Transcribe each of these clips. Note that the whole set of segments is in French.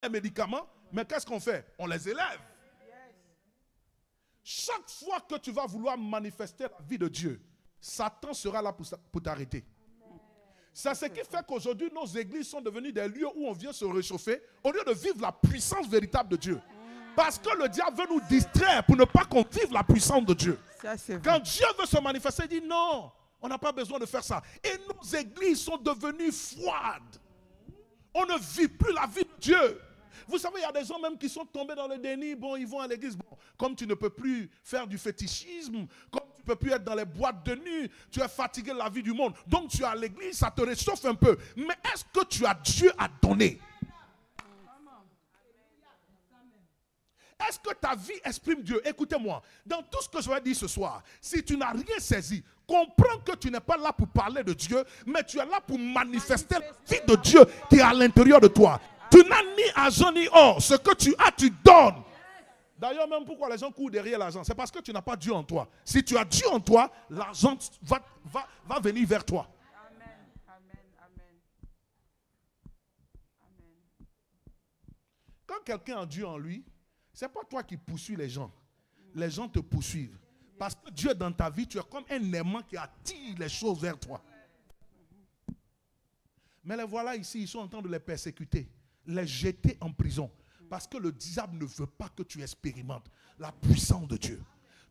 les médicaments, mais qu'est-ce qu'on fait? On les élève. Chaque fois que tu vas vouloir manifester la vie de Dieu, Satan sera là pour t'arrêter. C'est ce qui fait qu'aujourd'hui, nos églises sont devenues des lieux où on vient se réchauffer au lieu de vivre la puissance véritable de Dieu. Parce que le diable veut nous distraire pour ne pas qu'on vive la puissance de Dieu. Quand Dieu veut se manifester, il dit non, on n'a pas besoin de faire ça. Et nos églises sont devenues froides. On ne vit plus la vie de Dieu. Vous savez, il y a des gens même qui sont tombés dans le déni. Bon, ils vont à l'église. Bon, comme tu ne peux plus faire du fétichisme, comme tu ne peux plus être dans les boîtes de nuit, tu es fatigué de la vie du monde. Donc tu es à l'église, ça te réchauffe un peu. Mais est-ce que tu as Dieu à donner? Est-ce que ta vie exprime Dieu? Écoutez-moi, dans tout ce que je vais dire ce soir, si tu n'as rien saisi, comprends que tu n'es pas là pour parler de Dieu, mais tu es là pour manifester la vie de Dieu qui est à l'intérieur de toi. Tu n'as ni argent ni or. Ce que tu as, tu donnes. D'ailleurs, même pourquoi les gens courent derrière l'argent, c'est parce que tu n'as pas Dieu en toi. Si tu as Dieu en toi, l'argent va venir vers toi. Amen, amen, amen. Amen. Quand quelqu'un a Dieu en lui, ce n'est pas toi qui poursuis les gens. Les gens te poursuivent. Parce que Dieu est dans ta vie, tu es comme un aimant qui attire les choses vers toi. Mais les voilà ici, ils sont en train de les persécuter, les jeter en prison. Parce que le diable ne veut pas que tu expérimentes la puissance de Dieu.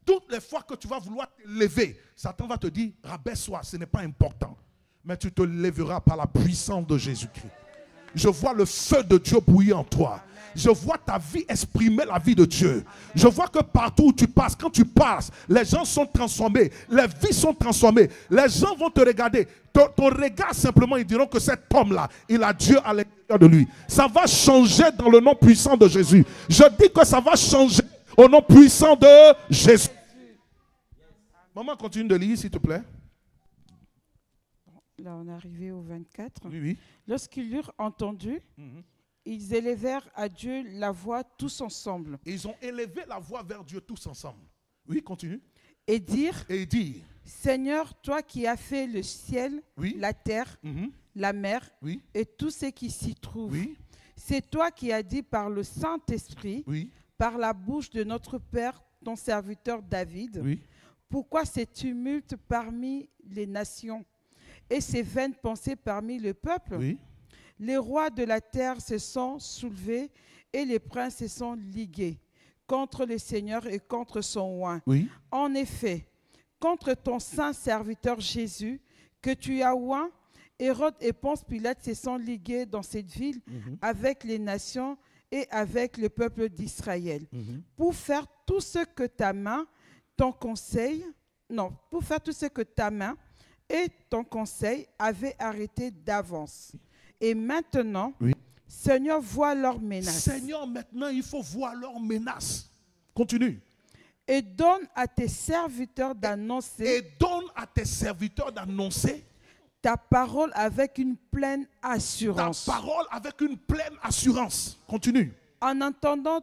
Toutes les fois que tu vas vouloir te lever, Satan va te dire, rabaisse-toi, ce n'est pas important. Mais tu te lèveras par la puissance de Jésus-Christ. Je vois le feu de Dieu bouillir en toi. Je vois ta vie exprimer la vie de Dieu. Je vois que partout où tu passes, quand tu passes, les gens sont transformés. Les vies sont transformées. Les gens vont te regarder. Ton regard simplement, ils diront que cet homme-là, il a Dieu à l'intérieur de lui. Ça va changer dans le nom puissant de Jésus. Je dis que ça va changer au nom puissant de Jésus. Maman, continue de lire, s'il te plaît. Là, on est arrivé au 24. Oui, oui. Lorsqu'ils l'eurent entendu, ils élevèrent à Dieu la voix tous ensemble. Ils ont élevé la voix vers Dieu tous ensemble. Oui, continue. Et dirent, Et dire, Seigneur, toi qui as fait le ciel, oui, la terre, la mer oui, et tout ce qui s'y trouve. oui, C'est toi qui as dit par le Saint-Esprit, oui, par la bouche de notre Père, ton serviteur David, oui. pourquoi ces tumultes parmi les nations et ces vaines pensées parmi le peuple? Oui. Les rois de la terre se sont soulevés et les princes se sont ligués contre le Seigneur et contre son oint. Oui. En effet, contre ton saint serviteur Jésus, que tu as oint, Hérode et Ponce Pilate se sont ligués dans cette ville avec les nations et avec le peuple d'Israël pour faire tout ce que ta main, ton conseil, non, pour faire tout ce que ta main et ton conseil avaient arrêté d'avance. Et maintenant, Seigneur, vois leurs menaces. Seigneur, maintenant, il faut voir leurs menaces. Continue. Et donne à tes serviteurs d'annoncer. Et donne à tes serviteurs d'annoncer Ta parole avec une pleine ta assurance. parole avec une pleine assurance. Continue. En étendant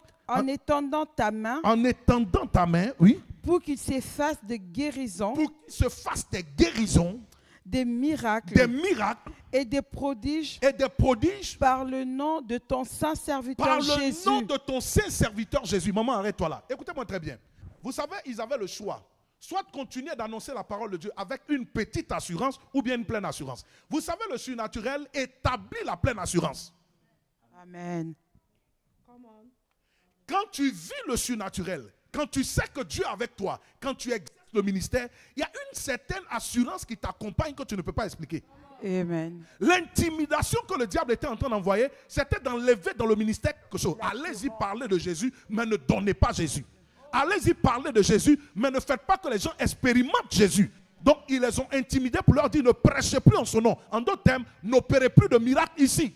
ta main En étendant ta main, oui, pour qu'il s'efface de guérisons, pour qu'il se fasse des guérisons, des miracles des miracles et des prodiges et des prodiges par le nom de ton saint serviteur par le Jésus. nom de ton saint serviteur Jésus. Maman, arrête-toi là. Écoutez-moi très bien. Vous savez, ils avaient le choix. Soit continuer d'annoncer la parole de Dieu avec une petite assurance ou bien une pleine assurance. Vous savez, le surnaturel établit la pleine assurance. Amen. Quand tu vis le surnaturel, quand tu sais que Dieu est avec toi, quand tu exerces le ministère, il y a une certaine assurance qui t'accompagne que tu ne peux pas expliquer. Amen. L'intimidation que le diable était en train d'envoyer, c'était d'enlever dans le ministère quelque chose. Allez-y parler de Jésus, mais ne donnez pas Jésus. Allez-y parler de Jésus, mais ne faites pas que les gens expérimentent Jésus. Donc, ils les ont intimidés pour leur dire ne prêchez plus en son nom. En d'autres termes, n'opérez plus de miracles ici.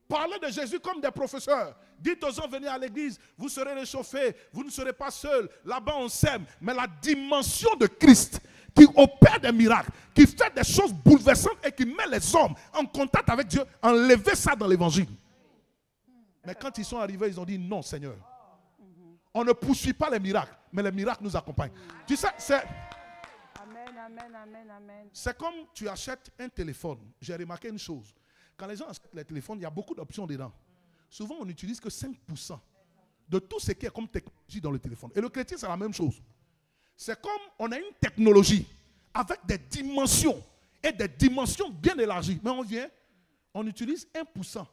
Parlez de Jésus comme des professeurs. Dites aux gens, venez à l'église, vous serez réchauffés, vous ne serez pas seuls. Là-bas, on s'aime. Mais la dimension de Christ, qui opère des miracles, qui fait des choses bouleversantes et qui met les hommes en contact avec Dieu, enlevez ça dans l'évangile. Mais quand ils sont arrivés, ils ont dit non, Seigneur. On ne poursuit pas les miracles, mais les miracles nous accompagnent. Tu sais, Amen, amen, amen, amen. c'est comme tu achètes un téléphone. J'ai remarqué une chose. Quand les gens achètent les téléphones, il y a beaucoup d'options dedans. souvent on n'utilise que 5% de tout ce qui est comme technologie dans le téléphone. Et le chrétien, c'est la même chose. C'est comme on a une technologie avec des dimensions et des dimensions bien élargies. Mais on vient, on utilise 1%.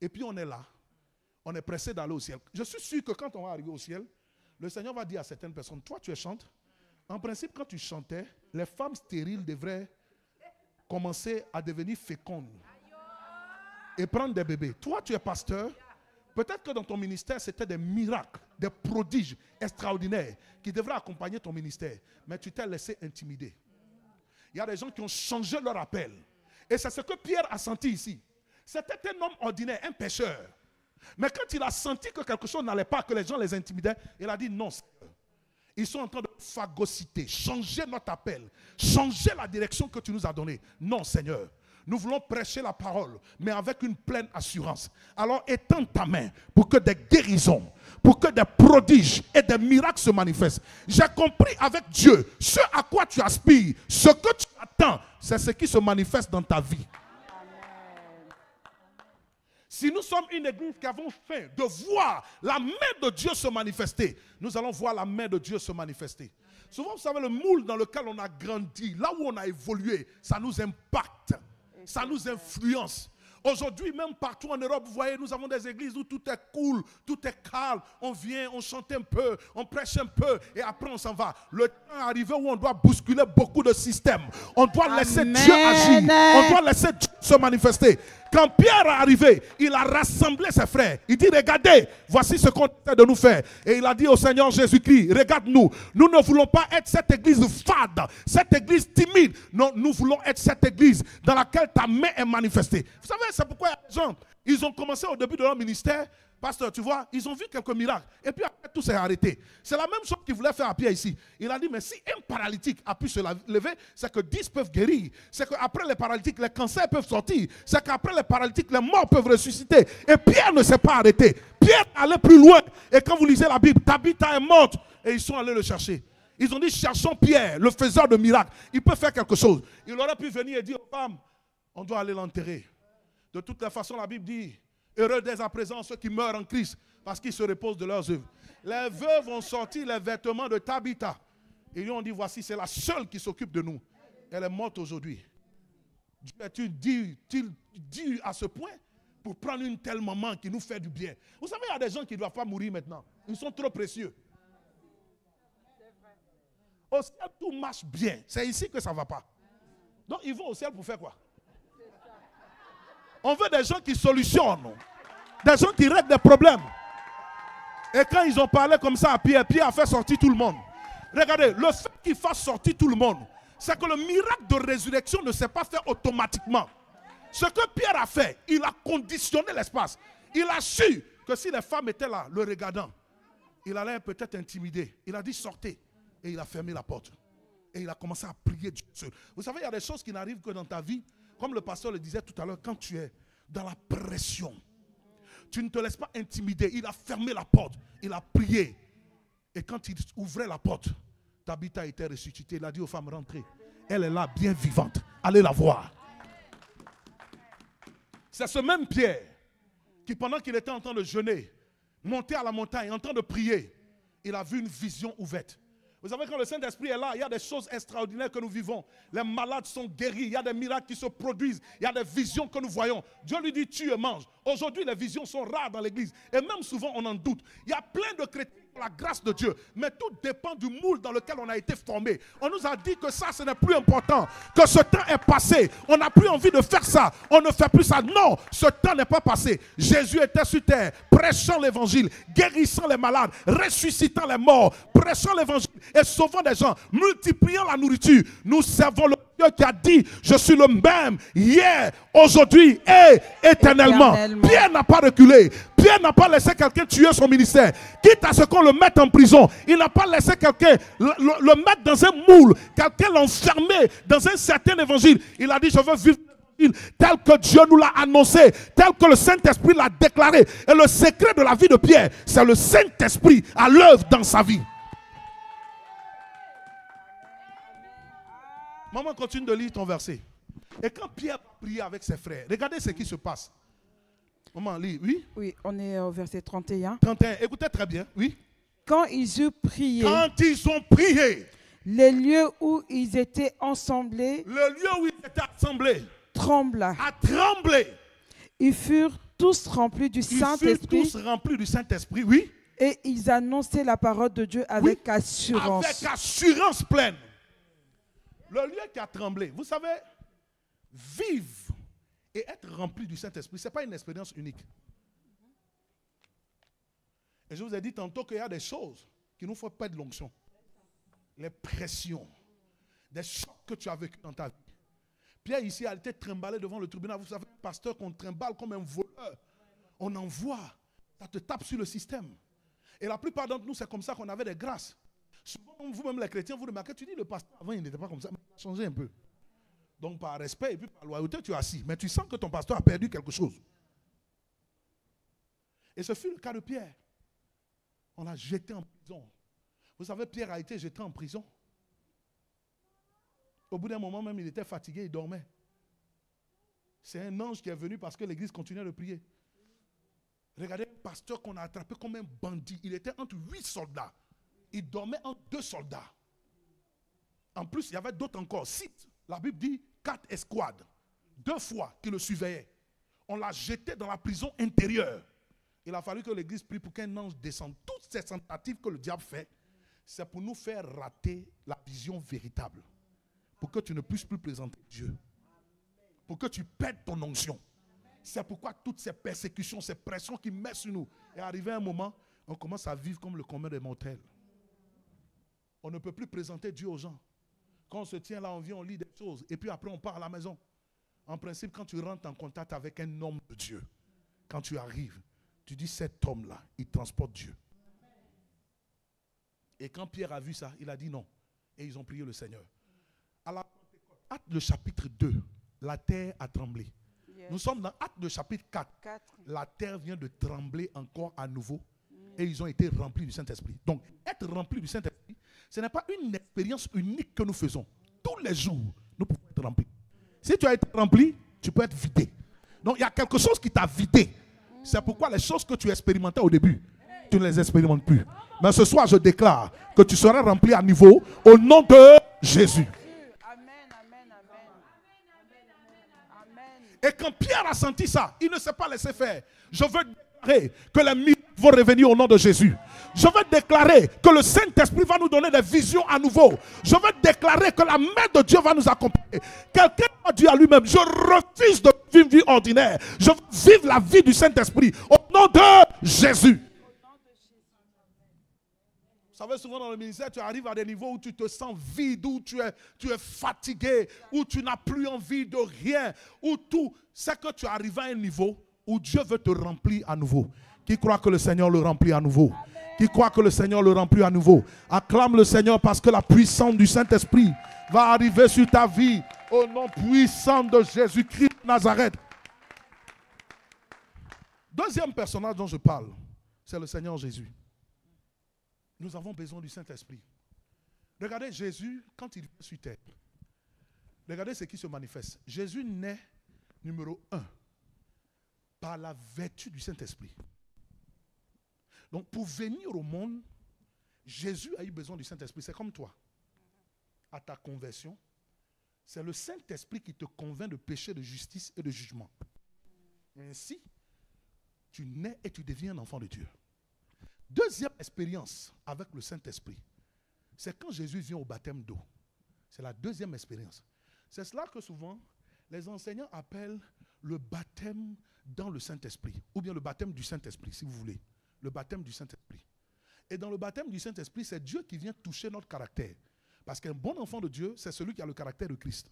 Et puis on est là. On est pressé d'aller au ciel. Je suis sûr que quand on va arriver au ciel, le Seigneur va dire à certaines personnes, toi tu chantes. En principe, quand tu chantais, les femmes stériles devraient commencer à devenir fécondes et prendre des bébés. Toi tu es pasteur. Peut-être que dans ton ministère, c'était des miracles, des prodiges extraordinaires qui devraient accompagner ton ministère. Mais tu t'es laissé intimider. Il y a des gens qui ont changé leur appel. Et c'est ce que Pierre a senti ici. C'était un homme ordinaire, un pécheur. Mais quand il a senti que quelque chose n'allait pas, que les gens les intimidaient, il a dit non. Ils sont en train de phagocyter, changer notre appel, changer la direction que tu nous as donnée. Non, Seigneur. Nous voulons prêcher la parole, mais avec une pleine assurance. Alors étends ta main pour que des guérisons, pour que des prodiges et des miracles se manifestent. J'ai compris avec Dieu, ce à quoi tu aspires, ce que tu attends, c'est ce qui se manifeste dans ta vie. Si nous sommes une église qui avons faim de voir la main de Dieu se manifester, nous allons voir la main de Dieu se manifester. Souvent, vous savez, le moule dans lequel on a grandi, là où on a évolué, ça nous impacte. Ça nous influence. Aujourd'hui, même partout en Europe, vous voyez, nous avons des églises où tout est cool, tout est calme. On vient, on chante un peu, on prêche un peu et après on s'en va. Le temps est arrivé où on doit bousculer beaucoup de systèmes. On doit laisser Dieu agir. On doit laisser Dieu se manifester. Quand Pierre est arrivé, il a rassemblé ses frères. Il dit, regardez, voici ce qu'on essaie de nous faire. Et il a dit au Seigneur Jésus-Christ, regarde-nous. Nous ne voulons pas être cette église fade, cette église timide. Non, nous voulons être cette église dans laquelle ta main est manifestée. Vous savez, c'est pourquoi les gens, ils ont commencé au début de leur ministère. Pasteur, tu vois, ils ont vu quelques miracles. Et puis après, tout s'est arrêté. C'est la même chose qu'il voulait faire à Pierre ici. Il a dit, mais si un paralytique a pu se lever, c'est que 10 peuvent guérir. C'est qu'après les paralytiques, les cancers peuvent sortir. C'est qu'après les paralytiques, les morts peuvent ressusciter. Et Pierre ne s'est pas arrêté. Pierre allait plus loin. Et quand vous lisez la Bible, Tabitha est morte. Et ils sont allés le chercher. Ils ont dit, cherchons Pierre, le faiseur de miracles. Il peut faire quelque chose. Il aurait pu venir et dire aux femmes, on doit aller l'enterrer. De toute la façon, la Bible dit, heureux dès à présent ceux qui meurent en Christ parce qu'ils se reposent de leurs œuvres. Les veuves ont sorti les vêtements de Tabitha. Et ils lui ont dit, voici, c'est la seule qui s'occupe de nous. Elle est morte aujourd'hui. Tu dis à ce point pour prendre une telle maman qui nous fait du bien. Vous savez, il y a des gens qui ne doivent pas mourir maintenant. Ils sont trop précieux. Au ciel, tout marche bien. C'est ici que ça ne va pas. Donc, ils vont au ciel pour faire quoi? On veut des gens qui solutionnent, des gens qui règlent des problèmes. Et quand ils ont parlé comme ça à Pierre, Pierre a fait sortir tout le monde. Regardez, le fait qu'il fasse sortir tout le monde, c'est que le miracle de résurrection ne s'est pas fait automatiquement. Ce que Pierre a fait, il a conditionné l'espace. Il a su que si les femmes étaient là, le regardant, il allait peut-être intimider. Il a dit sortez. Et il a fermé la porte. Et il a commencé à prier Dieu seul. Vous savez, il y a des choses qui n'arrivent que dans ta vie. Comme le pasteur le disait tout à l'heure, quand tu es dans la pression, tu ne te laisses pas intimider. Il a fermé la porte, il a prié. Et quand il ouvrait la porte, Tabitha était ressuscitée. Il a dit aux femmes, rentrez. Elle est là, bien vivante. Allez la voir. C'est ce même Pierre qui, pendant qu'il était en train de jeûner, montait à la montagne, en train de prier, il a vu une vision ouverte. Vous savez, quand le Saint-Esprit est là, il y a des choses extraordinaires que nous vivons. Les malades sont guéris, il y a des miracles qui se produisent, il y a des visions que nous voyons. Dieu lui dit, tue et mange. Aujourd'hui, les visions sont rares dans l'église. Et même souvent, on en doute. Il y a plein de chrétiens pour la grâce de Dieu. Mais tout dépend du moule dans lequel on a été formé. On nous a dit que ça, ce n'est plus important. Que ce temps est passé. On n'a plus envie de faire ça. On ne fait plus ça. Non, ce temps n'est pas passé. Jésus était sur terre, prêchant l'évangile, guérissant les malades, ressuscitant les morts, prêchant l'évangile et sauvant des gens, multipliant la nourriture. Nous servons le Dieu qui a dit, je suis le même hier, aujourd'hui et éternellement. Pierre n'a pas reculé. Pierre n'a pas laissé quelqu'un tuer son ministère. Quitte à ce qu'on le mette en prison, il n'a pas laissé quelqu'un le mettre dans un moule, quelqu'un l'enfermer dans un certain évangile. Il a dit, je veux vivre tel que Dieu nous l'a annoncé, tel que le Saint-Esprit l'a déclaré. Et le secret de la vie de Pierre, c'est le Saint-Esprit à l'œuvre dans sa vie. Maman, continue de lire ton verset. Et quand Pierre priait avec ses frères, regardez ce qui se passe. Maman, lis, oui. Oui, on est au verset 31. 31, écoutez très bien, oui. Quand ils eurent prié, Quand ils ont prié, les lieux où ils étaient ensemblés le lieu où ils étaient assemblés trembla. a tremblé. Ils furent tous remplis du Ils furent Saint-Esprit tous remplis du Saint-Esprit, oui. et ils annonçaient la parole de Dieu avec Oui, assurance. avec assurance pleine. Le lieu qui a tremblé, vous savez, vivre et être rempli du Saint-Esprit, ce n'est pas une expérience unique. Et je vous ai dit tantôt qu'il y a des choses qui nous font perdre l'onction. Les pressions, des chocs que tu as vécu dans ta vie. Pierre ici a été trimballé devant le tribunal. Vous savez, pasteur, qu'on trimballe comme un voleur. On envoie, ça te tape sur le système. Et la plupart d'entre nous, c'est comme ça qu'on avait des grâces. Souvent, vous-même les chrétiens, vous remarquez, tu dis le pasteur avant, il n'était pas comme ça, mais il a changé un peu. Donc par respect et puis par loyauté, tu es assis. Mais tu sens que ton pasteur a perdu quelque chose. Et ce fut le cas de Pierre. On l'a jeté en prison. Vous savez, Pierre a été jeté en prison. Au bout d'un moment même, il était fatigué, il dormait. C'est un ange qui est venu parce que l'église continuait de prier. Regardez un pasteur qu'on a attrapé comme un bandit. Il était entre 8 soldats. Il dormait entre 2 soldats. En plus, il y avait d'autres encore. 6. La Bible dit 4 escouades. 2 fois qui le surveillaient. On l'a jeté dans la prison intérieure. Il a fallu que l'église prie pour qu'un ange descende. Toutes ces tentatives que le diable fait, c'est pour nous faire rater la vision véritable. Pour que tu ne puisses plus présenter Dieu. Pour que tu perdes ton onction. C'est pourquoi toutes ces persécutions, ces pressions qui mettent sur nous. Et arrivé un moment, on commence à vivre comme le commun des mortels. On ne peut plus présenter Dieu aux gens. Quand on se tient là, on vient, on lit des choses. Et puis après, on part à la maison. En principe, quand tu rentres en contact avec un homme de Dieu, quand tu arrives, tu dis, cet homme-là, il transporte Dieu. Et quand Pierre a vu ça, il a dit non. Et ils ont prié le Seigneur. À la Acte le chapitre 2, la terre a tremblé. Yes. Nous sommes dans Acte le chapitre 4. La terre vient de trembler encore à nouveau. Et ils ont été remplis du Saint-Esprit. Donc, être rempli du Saint-Esprit, ce n'est pas une expérience unique que nous faisons. Tous les jours, nous pouvons être remplis. Si tu as été rempli, tu peux être vidé. Donc, il y a quelque chose qui t'a vidé. C'est pourquoi les choses que tu expérimentais au début, tu ne les expérimentes plus. Mais ce soir, je déclare que tu seras rempli à niveau au nom de Jésus. Amen, amen, amen. Et quand Pierre a senti ça, il ne s'est pas laissé faire. Je veux déclarer que les miracles vont revenir au nom de Jésus. Je veux déclarer que le Saint-Esprit va nous donner des visions à nouveau. Je veux déclarer que la main de Dieu va nous accompagner. Quelqu'un a dit à lui-même, je refuse de vivre une vie ordinaire. Je veux vivre la vie du Saint-Esprit au nom de Jésus. Vous savez, souvent dans le ministère, tu arrives à des niveaux où tu te sens vide, où tu es fatigué, où tu n'as plus envie de rien, où tout, c'est que tu arrives à un niveau où Dieu veut te remplir à nouveau. Qui croit que le Seigneur le remplit à nouveau? Qui croit que le Seigneur le remplit à nouveau? Acclame le Seigneur parce que la puissance du Saint-Esprit va arriver sur ta vie au nom puissant de Jésus-Christ de Nazareth. Deuxième personnage dont je parle, c'est le Seigneur Jésus. Nous avons besoin du Saint-Esprit. Regardez Jésus quand il vient sur terre. Regardez ce qui se manifeste. Jésus naît, numéro 1, par la vertu du Saint-Esprit. Donc pour venir au monde, Jésus a eu besoin du Saint-Esprit. C'est comme toi. À ta conversion, c'est le Saint-Esprit qui te convainc de péché, de justice et de jugement. Ainsi, tu nais et tu deviens un enfant de Dieu. Deuxième expérience avec le Saint-Esprit, c'est quand Jésus vient au baptême d'eau. C'est la deuxième expérience. C'est cela que souvent les enseignants appellent le baptême dans le Saint-Esprit, ou bien le baptême du Saint-Esprit, si vous voulez. Le baptême du Saint-Esprit. Et dans le baptême du Saint-Esprit, c'est Dieu qui vient toucher notre caractère. Parce qu'un bon enfant de Dieu, c'est celui qui a le caractère de Christ.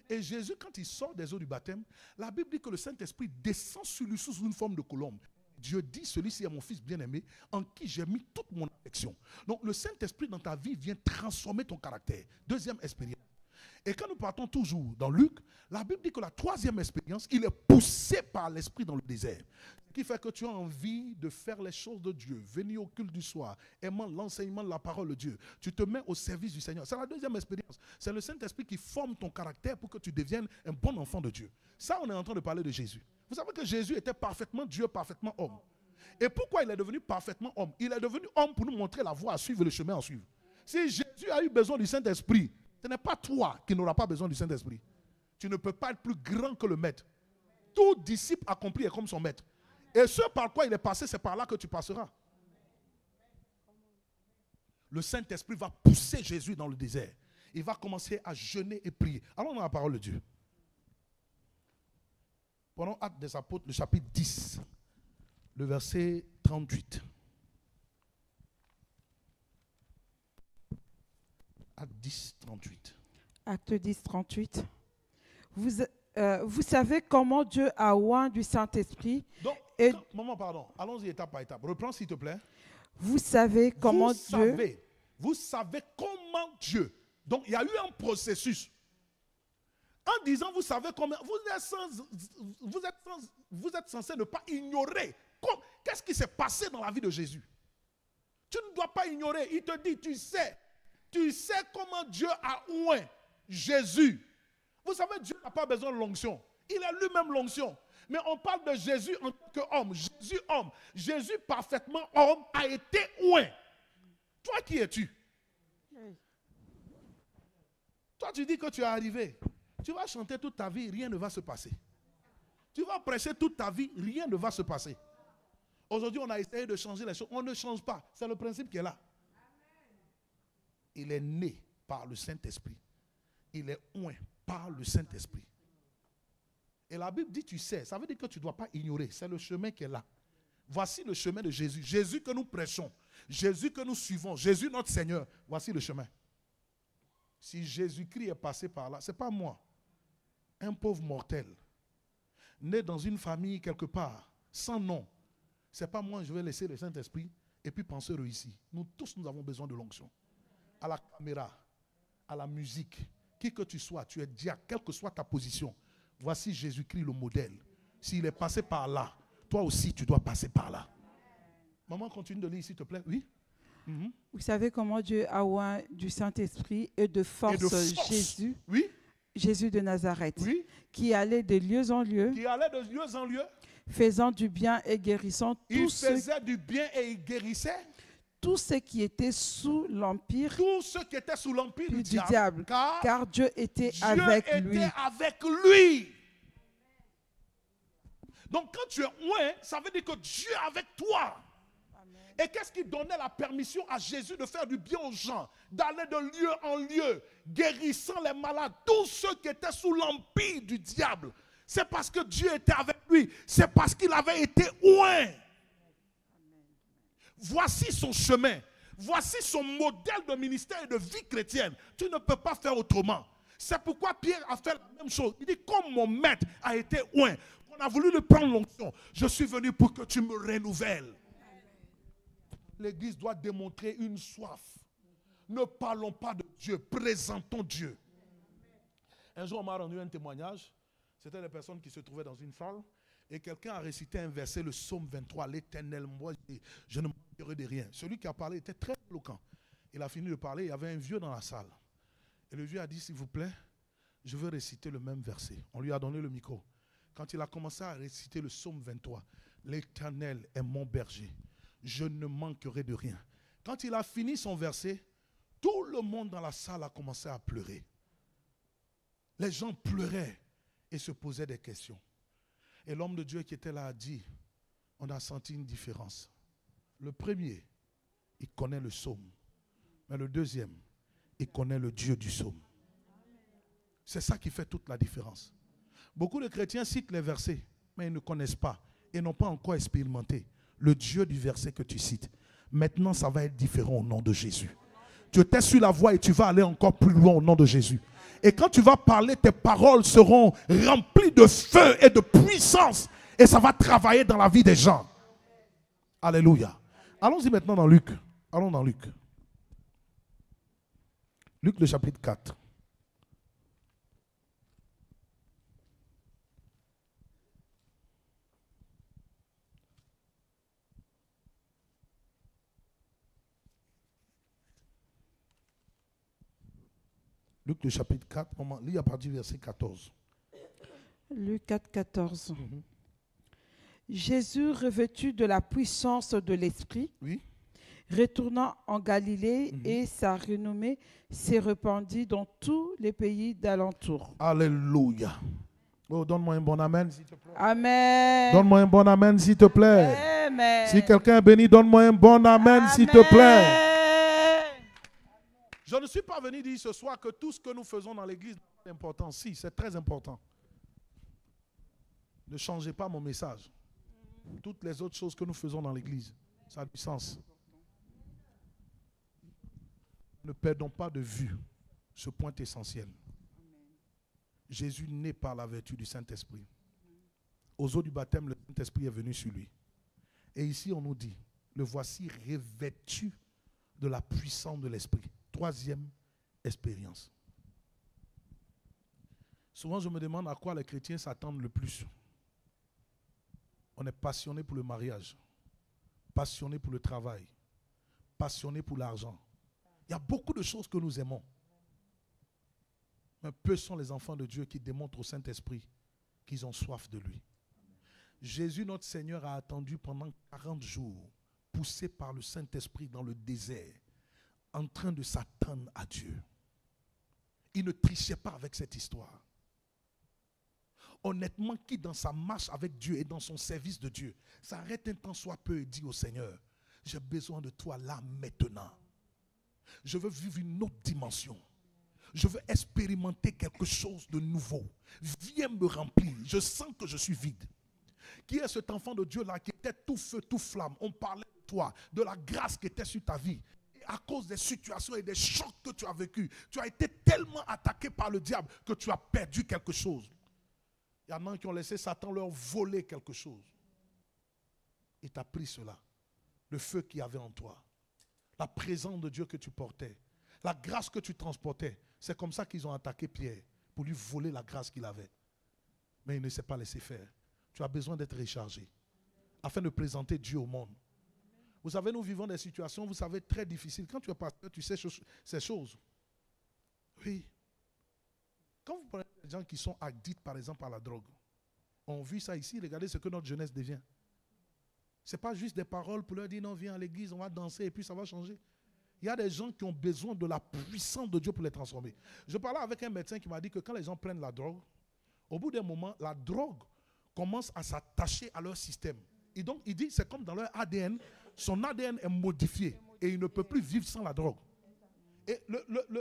Et Jésus, quand il sort des eaux du baptême, la Bible dit que le Saint-Esprit descend sur lui sous une forme de colombe. Dieu dit, celui-ci est mon fils bien-aimé, en qui j'ai mis toute mon affection. Donc le Saint-Esprit dans ta vie vient transformer ton caractère. Deuxième expérience. Et quand nous partons toujours dans Luc, la Bible dit que la troisième expérience, il est poussé par l'Esprit dans le désert. Ce qui fait que tu as envie de faire les choses de Dieu, venir au culte du soir, aimant l'enseignement de la parole de Dieu. Tu te mets au service du Seigneur. C'est la deuxième expérience. C'est le Saint-Esprit qui forme ton caractère pour que tu deviennes un bon enfant de Dieu. Ça, on est en train de parler de Jésus. Vous savez que Jésus était parfaitement Dieu, parfaitement homme. Et pourquoi il est devenu parfaitement homme? Il est devenu homme pour nous montrer la voie à suivre, le chemin à suivre. Si Jésus a eu besoin du Saint-Esprit, ce n'est pas toi qui n'auras pas besoin du Saint-Esprit. Tu ne peux pas être plus grand que le maître. Tout disciple accompli est comme son maître. Et ce par quoi il est passé, c'est par là que tu passeras. Le Saint-Esprit va pousser Jésus dans le désert. Il va commencer à jeûner et prier. Allons dans la parole de Dieu. Prenons Actes des Apôtres, le chapitre 10, le verset 38. Acte 10, 38. Acte 10, 38. Vous savez comment Dieu a oint du Saint-Esprit. Donc, maman, pardon. Allons-y étape par étape. Reprends s'il te plaît. Vous savez comment Vous savez comment Dieu. Donc, il y a eu un processus. En disant, vous savez comment. Vous êtes censé ne pas ignorer. Qu'est-ce qui s'est passé dans la vie de Jésus? Tu ne dois pas ignorer. Il te dit, tu sais comment Dieu a oint Jésus. Vous savez, Dieu n'a pas besoin de l'onction. Il a lui-même l'onction. Mais on parle de Jésus en tant qu'homme. Jésus homme. Jésus parfaitement homme a été oint. Toi, qui es-tu? Toi, tu dis que tu es arrivé. Tu vas chanter toute ta vie, rien ne va se passer. Tu vas prêcher toute ta vie, rien ne va se passer. Aujourd'hui, on a essayé de changer les choses. On ne change pas. C'est le principe qui est là. Il est né par le Saint-Esprit. Il est oint par le Saint-Esprit. Et la Bible dit, tu sais, ça veut dire que tu ne dois pas ignorer. C'est le chemin qui est là. Voici le chemin de Jésus. Jésus que nous prêchons. Jésus que nous suivons. Jésus notre Seigneur. Voici le chemin. Si Jésus-Christ est passé par là, ce n'est pas moi. Un pauvre mortel. Né dans une famille quelque part, sans nom. Ce n'est pas moi, je vais laisser le Saint-Esprit et puis penser réussir. Nous tous, nous avons besoin de l'onction. À la caméra, à la musique, qui que tu sois, tu es diacre, quelle que soit ta position. Voici Jésus-Christ le modèle. S'il est passé par là, toi aussi tu dois passer par là. Maman, continue de lire s'il te plaît. Oui. Vous savez comment Dieu a oint du Saint-Esprit et de force, Jésus, oui. Jésus de Nazareth, oui. Qui allait de lieu en lieu, faisant du bien et guérissant tous ceux du bien et il guérissait tous ceux qui étaient sous l'empire du diable. Car Dieu était avec lui. Donc quand tu es oint, ça veut dire que Dieu est avec toi. Amen. Et qu'est-ce qui donnait la permission à Jésus de faire du bien aux gens, d'aller de lieu en lieu, guérissant les malades, tous ceux qui étaient sous l'empire du diable? C'est parce que Dieu était avec lui. C'est parce qu'il avait été oint. Voici son chemin. Voici son modèle de ministère et de vie chrétienne. Tu ne peux pas faire autrement. C'est pourquoi Pierre a fait la même chose. Il dit, comme mon maître a été oint, on a voulu lui prendre l'onction. Je suis venu pour que tu me renouvelles. L'église doit démontrer une soif. Ne parlons pas de Dieu, présentons Dieu. Un jour, on m'a rendu un témoignage. C'était des personnes qui se trouvaient dans une salle. Et quelqu'un a récité un verset, le psaume 23, l'Éternel, moi, je ne manquerai de rien. Celui qui a parlé était très éloquent. Il a fini de parler, il y avait un vieux dans la salle. Et le vieux a dit, s'il vous plaît, je veux réciter le même verset. On lui a donné le micro. Quand il a commencé à réciter le psaume 23, l'Éternel est mon berger, je ne manquerai de rien. Quand il a fini son verset, tout le monde dans la salle a commencé à pleurer. Les gens pleuraient et se posaient des questions. Et l'homme de Dieu qui était là a dit, on a senti une différence. Le premier, il connaît le psaume. Mais le deuxième, il connaît le Dieu du psaume. C'est ça qui fait toute la différence. Beaucoup de chrétiens citent les versets, mais ils ne connaissent pas et n'ont pas encore expérimenté le Dieu du verset que tu cites. Maintenant, ça va être différent au nom de Jésus. Tu étais sur la voie et tu vas aller encore plus loin au nom de Jésus. Et quand tu vas parler, tes paroles seront remplies de feu et de puissance. Et ça va travailler dans la vie des gens. Alléluia. Allons-y maintenant dans Luc. Allons dans Luc. Luc le chapitre 4. Luc le chapitre 4, on lit à partir du verset 14. Luc 4, 14. Jésus, revêtu de la puissance de l'Esprit, Oui. retournant en Galilée, et sa renommée s'est répandue dans tous les pays d'alentour. Alléluia. Oh, donne-moi un bon amen, s'il te plaît. Amen. Donne-moi un bon amen, s'il te plaît. Amen. Si quelqu'un est béni, donne-moi un bon amen, s'il te plaît. Je ne suis pas venu dire ce soir que tout ce que nous faisons dans l'église est important. Si, c'est très important. Ne changez pas mon message. Toutes les autres choses que nous faisons dans l'église, ça a du sens. Ne perdons pas de vue ce point essentiel. Jésus naît par la vertu du Saint-Esprit. Aux eaux du baptême, le Saint-Esprit est venu sur lui. Et ici, on nous dit, le voici revêtu de la puissance de l'Esprit. Troisième expérience. Souvent, je me demande à quoi les chrétiens s'attendent le plus. On est passionné pour le mariage, passionné pour le travail, passionné pour l'argent. Il y a beaucoup de choses que nous aimons. Mais peu sont les enfants de Dieu qui démontrent au Saint-Esprit qu'ils ont soif de lui. Jésus, notre Seigneur, a attendu pendant 40 jours, poussé par le Saint-Esprit dans le désert, en train de s'attendre à Dieu. Il ne trichait pas avec cette histoire. Honnêtement, qui dans sa marche avec Dieu et dans son service de Dieu s'arrête un temps soit peu et dit au Seigneur, j'ai besoin de toi là maintenant. Je veux vivre une autre dimension. Je veux expérimenter quelque chose de nouveau. Viens me remplir. Je sens que je suis vide. Qui est cet enfant de Dieu là qui était tout feu, tout flamme? On parlait de toi, de la grâce qui était sur ta vie. Et à cause des situations et des chocs que tu as vécus, tu as été tellement attaqué par le diable que tu as perdu quelque chose. Il y en a qui ont laissé Satan leur voler quelque chose. Il t'a pris cela. Le feu qu'il y avait en toi. La présence de Dieu que tu portais. La grâce que tu transportais. C'est comme ça qu'ils ont attaqué Pierre. Pour lui voler la grâce qu'il avait. Mais il ne s'est pas laissé faire. Tu as besoin d'être rechargé. Afin de présenter Dieu au monde. Vous savez, nous vivons des situations, vous savez, très difficiles. Quand tu es pasteur, tu sais ces choses. Oui. Quand vous prenez des gens qui sont addicts, par exemple, à la drogue, on vit ça ici, regardez ce que notre jeunesse devient. Ce n'est pas juste des paroles pour leur dire non, viens à l'église, on va danser et puis ça va changer. Il y a des gens qui ont besoin de la puissance de Dieu pour les transformer. Je parlais avec un médecin qui m'a dit que quand les gens prennent la drogue, au bout d'un moment, la drogue commence à s'attacher à leur système. Et donc, il dit c'est comme dans leur ADN, son ADN est modifié et il ne peut plus vivre sans la drogue. Et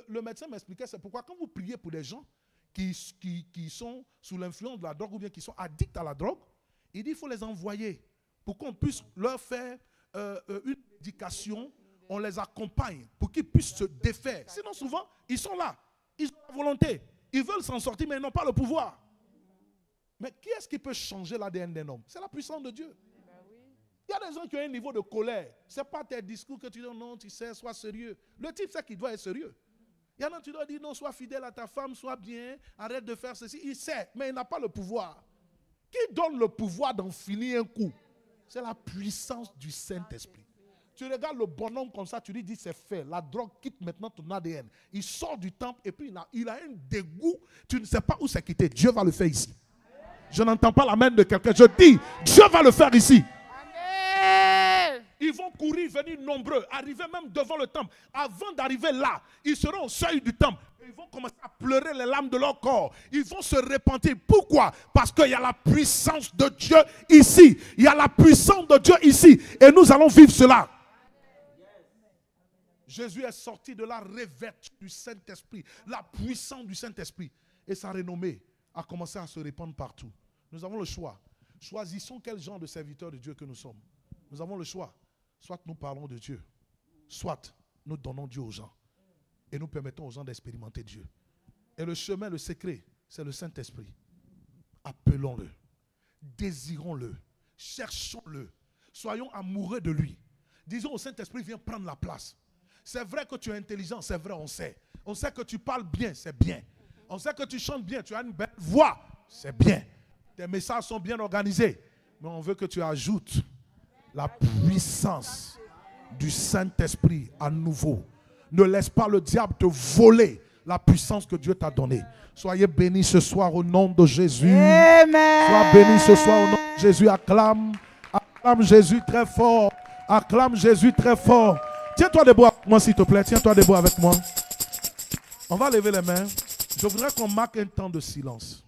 le médecin m'expliquait, c'est pourquoi quand vous priez pour des gens qui sont sous l'influence de la drogue ou bien qui sont addicts à la drogue, il dit qu'il faut les envoyer pour qu'on puisse leur faire une médication, on les accompagne pour qu'ils puissent se défaire. Sinon souvent, ils sont là, ils ont la volonté, ils veulent s'en sortir mais ils n'ont pas le pouvoir. Mais qui est-ce qui peut changer l'ADN d'un homme? C'est la puissance de Dieu. Il y a des gens qui ont un niveau de colère. Ce n'est pas tes discours que tu dis non, tu sais, sois sérieux. Le type sait qu'il doit être sérieux. Il y en a qui doivent dire non, sois fidèle à ta femme, sois bien, arrête de faire ceci. Il sait, mais il n'a pas le pouvoir. Qui donne le pouvoir d'en finir un coup? C'est la puissance du Saint-Esprit. Tu regardes le bonhomme comme ça, tu lui dis c'est fait. La drogue quitte maintenant ton ADN. Il sort du temple et puis il a un dégoût. Tu ne sais pas où c'est quitté. Dieu va le faire ici. Je n'entends pas la main de quelqu'un. Je dis, Dieu va le faire ici. Ils vont courir, venir nombreux, arriver même devant le temple. Avant d'arriver là, ils seront au seuil du temple. Ils vont commencer à pleurer les larmes de leur corps. Ils vont se repentir. Pourquoi? Parce qu'il y a la puissance de Dieu ici. Il y a la puissance de Dieu ici. Et nous allons vivre cela. Jésus est sorti de la revêtu du Saint-Esprit. La puissance du Saint-Esprit. Et sa renommée a commencé à se répandre partout. Nous avons le choix. Choisissons quel genre de serviteurs de Dieu que nous sommes. Nous avons le choix. Soit nous parlons de Dieu, soit nous donnons Dieu aux gens. Et nous permettons aux gens d'expérimenter Dieu. Et le chemin, le secret, c'est le Saint-Esprit. Appelons-le. Désirons-le. Cherchons-le. Soyons amoureux de lui. Disons au Saint-Esprit, viens prendre la place. C'est vrai que tu es intelligent, c'est vrai, on sait. On sait que tu parles bien, c'est bien. On sait que tu chantes bien, tu as une belle voix, c'est bien. Tes messages sont bien organisés. Mais on veut que tu ajoutes la puissance du Saint-Esprit à nouveau. Ne laisse pas le diable te voler la puissance que Dieu t'a donnée. Soyez bénis ce soir au nom de Jésus. Amen. Sois béni ce soir au nom de Jésus. Acclame Jésus très fort. Acclame Jésus très fort. Tiens-toi debout avec moi, s'il te plaît. Tiens-toi debout avec moi. On va lever les mains. Je voudrais qu'on marque un temps de silence.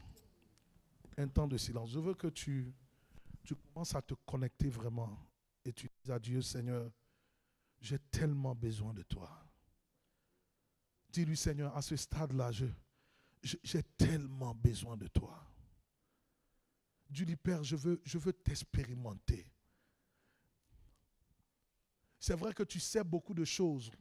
Un temps de silence. Je veux que tu commences à te connecter vraiment. Et tu dis à Dieu, Seigneur, j'ai tellement besoin de toi. Dis-lui, Seigneur, à ce stade-là, j'ai tellement besoin de toi. Dis-lui, Père, je veux t'expérimenter. C'est vrai que tu sais beaucoup de choses.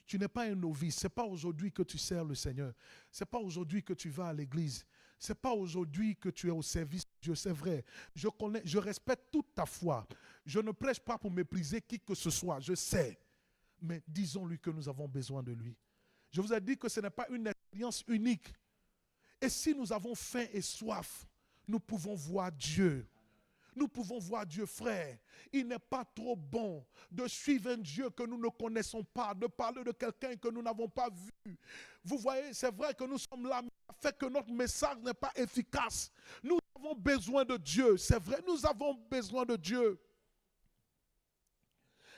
Tu n'es pas un novice. Ce n'est pas aujourd'hui que tu sers le Seigneur. Ce n'est pas aujourd'hui que tu vas à l'église. Ce n'est pas aujourd'hui que tu es au service de Dieu. C'est vrai. Je respecte toute ta foi. Je ne prêche pas pour mépriser qui que ce soit. Je sais. Mais disons-lui que nous avons besoin de lui. Je vous ai dit que ce n'est pas une expérience unique. Et si nous avons faim et soif, nous pouvons voir Dieu. Nous pouvons voir Dieu, frère. Il n'est pas trop bon de suivre un Dieu que nous ne connaissons pas, de parler de quelqu'un que nous n'avons pas vu. Vous voyez, c'est vrai que nous sommes là, mais ça fait que notre message n'est pas efficace. Nous avons besoin de Dieu, c'est vrai, nous avons besoin de Dieu.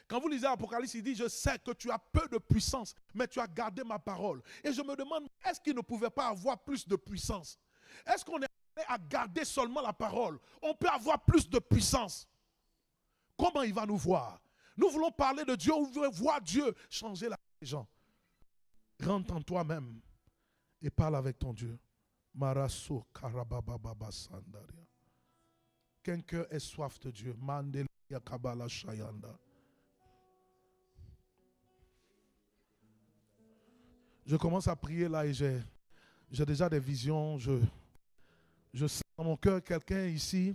Quand vous lisez l'Apocalypse, il dit, je sais que tu as peu de puissance, mais tu as gardé ma parole. Et je me demande, est-ce qu'il ne pouvait pas avoir plus de puissance? Est-ce qu'on est à garder seulement la parole? On peut avoir plus de puissance. Comment il va nous voir? Nous voulons parler de Dieu, on veut voir Dieu changer la vie des gens. Rentre en toi-même et parle avec ton Dieu. Marasso karabababa sandaria. Qu'un cœur ait soif de Dieu. Mandelia kabala shayanda. Je commence à prier là et j'ai déjà des visions. Je sens dans mon cœur quelqu'un ici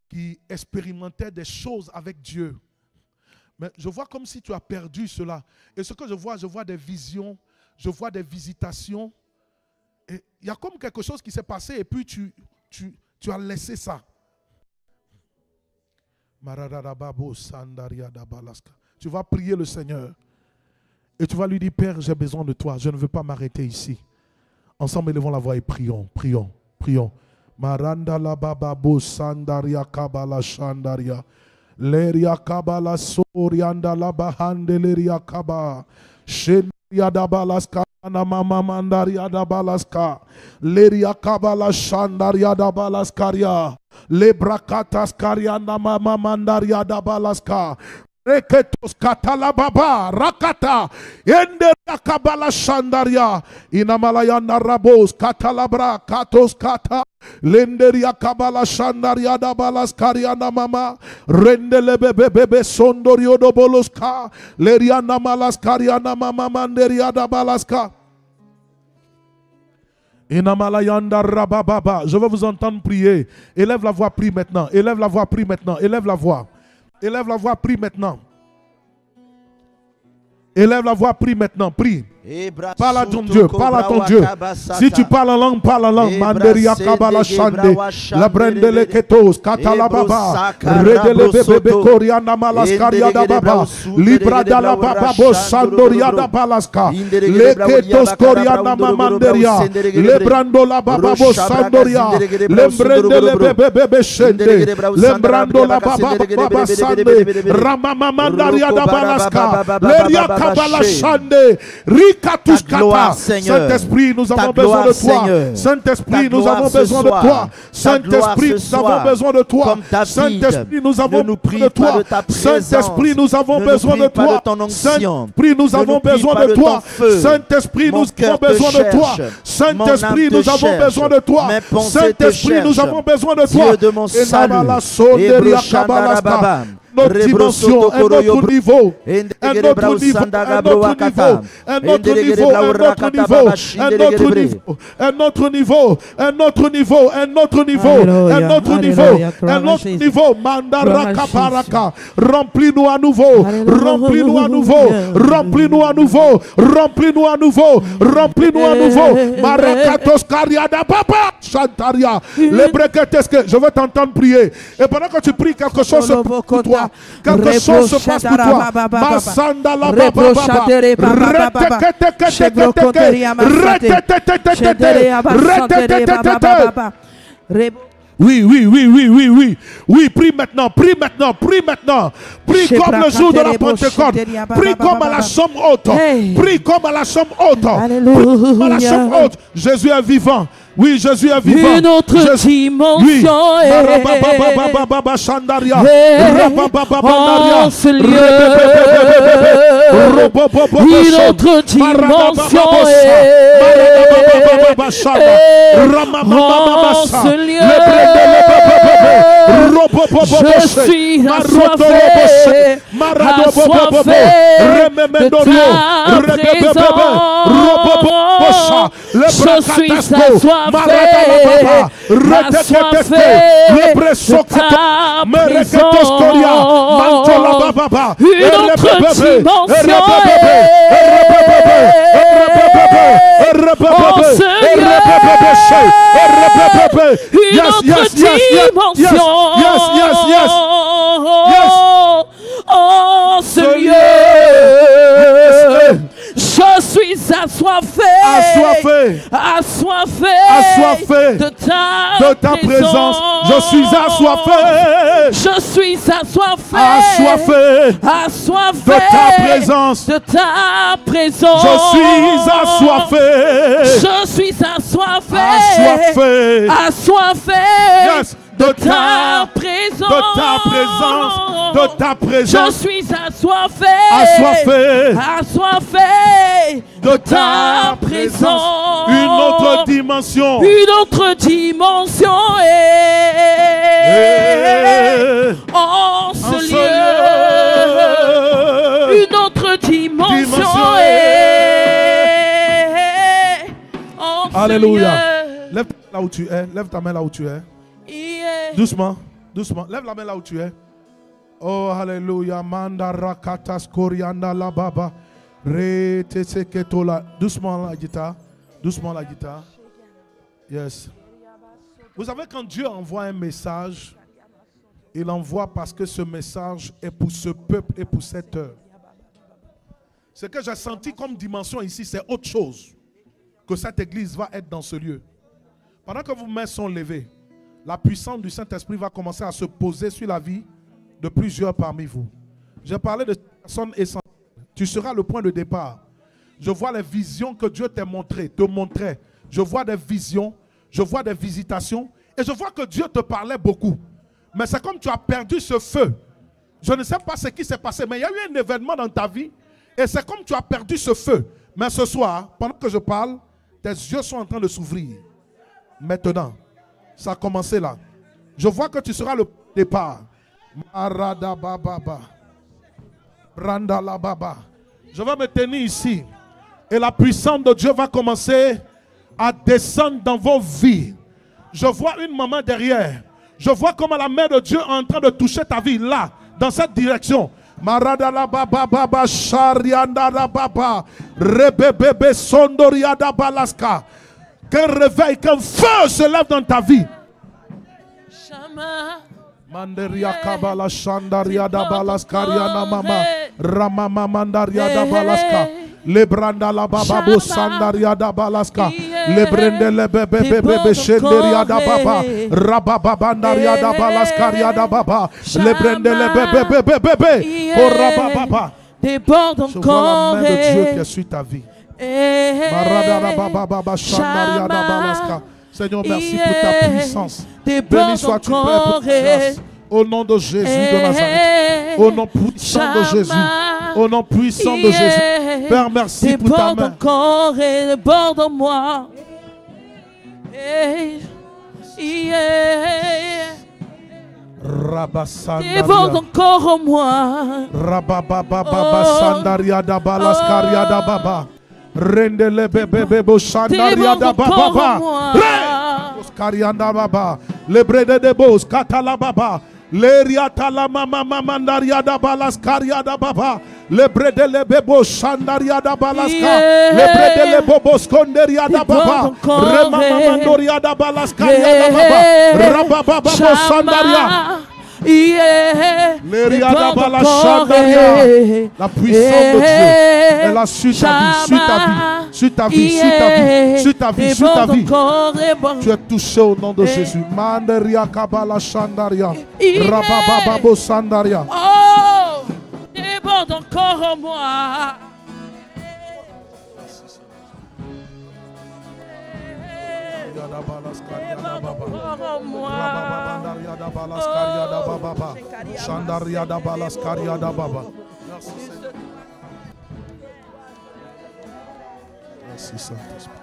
qui expérimentait des choses avec Dieu. Mais je vois comme si tu as perdu cela. Et ce que je vois des visions, je vois des visitations. Et il y a comme quelque chose qui s'est passé et puis tu as laissé ça. Tu vas prier le Seigneur. Et tu vas lui dire, Père, j'ai besoin de toi. Je ne veux pas m'arrêter ici. Ensemble, élevons la voix et prions, prions, prions. Maranda la bababo sandaria kabala shandaria. Leria kabala sorianda la bahande leria kaba. Sheria da balaska na mama mandaria da balaska. Leria kabala shandaria da balaskaria. Lebrakatas karianda mama mandaria da balaska. Reketos katalababa rakata ende kabala shandaria inamalayanda rabos katalabra katos kata lenderia kabala shandaria da balaskaria na mama rendele bebe sondorio do boloska leriana malaskaria na mama manderia da balaska. Je veux vous entendre prier. Élève la voix, prie maintenant. Élève la voix, prie maintenant. Élève la voix. Élève la voix, prie maintenant. Élève la voix, prie maintenant, prie. Parle à ton Dieu, parle à ton Dieu. Si tu parles en langue, parle en langue. Manderia kabala shande, la brendele ketos, katala baba, redele bebe koriana malaskaria da baba, libra da la baba bosandoria da balaska, le ketos koriana mamanderia, le brando la baba bosandoria, le brendele bebe bebe shende, le brando la baba baba sande, rama mamandaria da balaska, leria kabala shande, Saint-Esprit, nous avons besoin de toi. Saint-Esprit, nous avons besoin de toi. Saint-Esprit, nous avons besoin de toi. Saint-Esprit, nous avons besoin de toi. Saint-Esprit, nous avons besoin de toi. Saint-Esprit, nous avons besoin de toi. Saint-Esprit, nous avons besoin de toi. Saint-Esprit, nous avons besoin de toi. Saint-Esprit, nous avons besoin de toi. Notre dimension, un autre niveau, un autre niveau, un autre niveau, un autre niveau, un autre niveau, un autre niveau, un autre niveau, un autre niveau, un autre niveau, un autre niveau, Mandaraka Paraka, remplis-nous à nouveau, remplis-nous à nouveau, remplis-nous à nouveau, remplis-nous à nouveau, remplis-nous à nouveau, Marakatos Kariada Papa, Chantaria, les brequetes, je veux t'entendre prier, et pendant que tu pries quelque chose pour toi. toi. Quelque chose se passe pour toi. Masanda la baba. Oui, oui, oui, oui, oui, oui. Oui, prie maintenant, prie maintenant, prie maintenant. Prie comme le jour de la Pentecôte. Prie comme à la somme haute. Prie comme à la somme haute. Comme à la somme haute. Jésus est vivant. Oui, Jésus est vivant. Une autre dimension. En ce lieu. Une autre dimension. En ce lieu. Je suis assoiffé de ta présence. Je suis assoiffé une autre dimension en ce lieu. Je suis assoiffé de ta présence. Je suis assoiffé. Je suis assoiffé de ta présence. De ta présence. Je suis assoiffé. Je suis assoiffé. Yes. De ta présence. De ta présence. De ta présence. Je suis assoiffé. De ta présence. Une autre dimension. Une autre dimension. En ce lieu. Une autre dimension. Alléluia. Lève là où tu es. Lève ta main là où tu es. Doucement, doucement. Lève la main là où tu es. Oh, alléluia. Mandara katas korianda la baba. Doucement la guitare. Doucement la guitare. Yes. Vous savez, quand Dieu envoie un message, il envoie parce que ce message est pour ce peuple et pour cette heure. Ce que j'ai senti comme dimension ici, c'est autre chose que cette église va être dans ce lieu. Pendant que vos mains sont levées, la puissance du Saint-Esprit va commencer à se poser sur la vie de plusieurs parmi vous. J'ai parlé de personnes essentielles. Tu seras le point de départ. Je vois les visions que Dieu t'a montrées, te montrait. Je vois des visions, je vois des visitations. Et je vois que Dieu te parlait beaucoup. Mais c'est comme tu as perdu ce feu. Je ne sais pas ce qui s'est passé, mais il y a eu un événement dans ta vie. Et c'est comme tu as perdu ce feu. Mais ce soir, pendant que je parle, tes yeux sont en train de s'ouvrir. Maintenant. Ça a commencé là. Je vois que tu seras le départ. Marada baba. Branda la baba. Je vais me tenir ici. Et la puissance de Dieu va commencer à descendre dans vos vies. Je vois une maman derrière. Je vois comment la main de Dieu est en train de toucher ta vie là, dans cette direction. Marada la baba baba. Sharianda la baba. Rebebebe sondoriada balaska. Qu'un réveil, qu'un feu se lève dans ta vie. Mandaria kabala shandaria da balaskaria na mama. Ramama mandaria da balaska. Lebranda la baba bo sandaria da balaska. Lebrende le bebe bebe shenderia da baba. Rababa bandaria da balaskaria da baba. Lebrende le bebe bebe. Koraba baba. Je vois la main de Dieu qui est sur ta vie. Seigneur, merci pour ta puissance. Béni sois-tu, Père, pour ta grâce. Au nom de Jésus de Nazareth. Au nom puissant de Jésus. Au nom puissant de Jésus. Père, merci pour ta main. Encore et déborde-moi. Déborde encore en moi. Rabababa sandaria da balaskaria da baba. Rendele bebe bo sandaria da baba. Oskarianda baba. Lebrede de bos katala baba. Leriata la mama mandaria da balaskaria da baba. Lebrede le bebo sandaria da balaska. Lebrede le bobo skonderia da baba. Remama mandoria da balaskaria da baba. Rabababa bo sandaria. Yeah. L'Eriada Déborde Bala encore, Shandaria. eh. La puissance de Dieu. Elle a su ta vie, su ta vie, su ta vie, su ta vie, su ta vie, su ta vie. Tu es touché au nom de Jésus. Mandaria Kabala Shandaria. Rabababo Sandaria. Oh, déborde encore en moi. Déborde encore en moi. Shandaria da Balaskaria da Baba. Merci Saint-Esprit.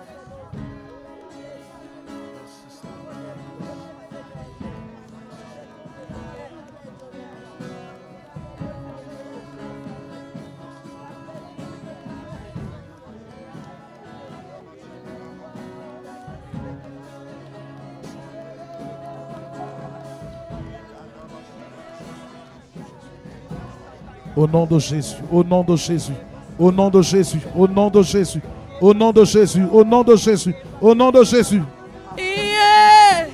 Au nom de Jésus, au nom de Jésus, au nom de Jésus, au nom de Jésus, au nom de Jésus, au nom de Jésus, au nom de Jésus. Yeah.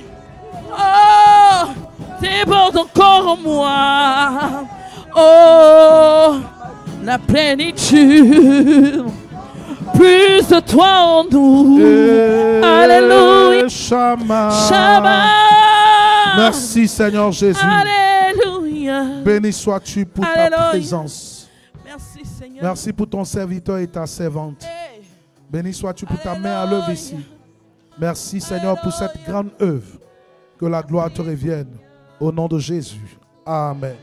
Oh, déborde encore en moi. Oh, la plénitude. Plus de toi en nous. Alléluia. Shama. Shama. Merci Seigneur Jésus. Alléluia. Béni sois-tu pour Alléluia. ta présence. Merci Seigneur. Merci pour ton serviteur et ta servante. Hey. Béni sois-tu pour ta main à Alléluia. l'œuvre ici. Merci Seigneur pour cette grande œuvre. Que la gloire te revienne. Au nom de Jésus. Amen.